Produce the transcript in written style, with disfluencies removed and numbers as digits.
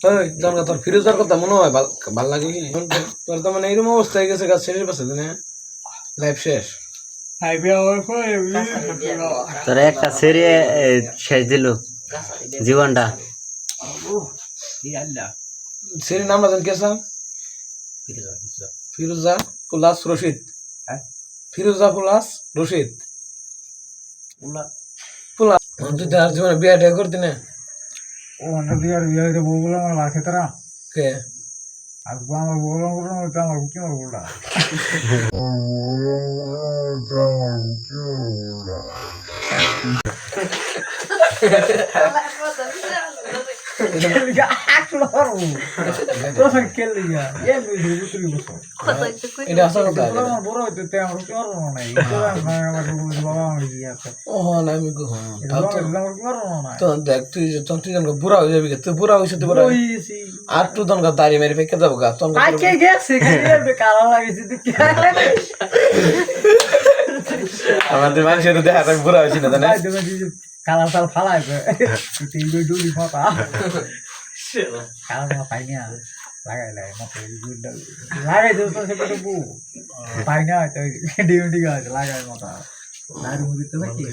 ওই জানগা তোর ফিরোজার কথা মনে হয় ভাল লাগে কি তোর তো মানে এরকম অবস্থা হয়ে গেছে গাছ শেষের পাশে দিনে লাইফ শেষ তোরা একটা সেরিয়ে শেষ দিল জীবনটা সেরি নাম রাখেন কে স্যার ফিরোজা প্লাস রশিদ ফিরোজা প্লাস রশিদ প্লাস তুই তার জীবনে বিয়ে টিয়া করতি না ও অন্য বিয়ার বিয়ে হইতে বউ বলে আমার লাখে তারা কে আর আমার বউ বলতে আমার কি আমার বউটা এটা আসল কথা আমার বড় হইতে আমার কি আর নাই আমার বাবা আমার কি আছে ও না আমি কো আমার কি আর নাই তো দেখ তুই তুই জানগা বুড়া হয়ে যাবি তুই বুড়া হইছিস তুই বুড়া হইছি আর তুই জানগা দাড়ি মেরে ফেকে যাবো গা তোর আজকে গেছে খালি কালা লাগিছে তুই কি আমাদের মানুষের দেখা যাক বুড়া হইছিস না জানিস কালা সাল ফালাই তুই ডুলি ফাটা কালা পাইনি লাগাই লাগাই দেব তো সেটা বউ পাইনি হয়তো ডিউটি গাছ লাগাই মাথা দাঁড়িয়ে মুড়িতে না কি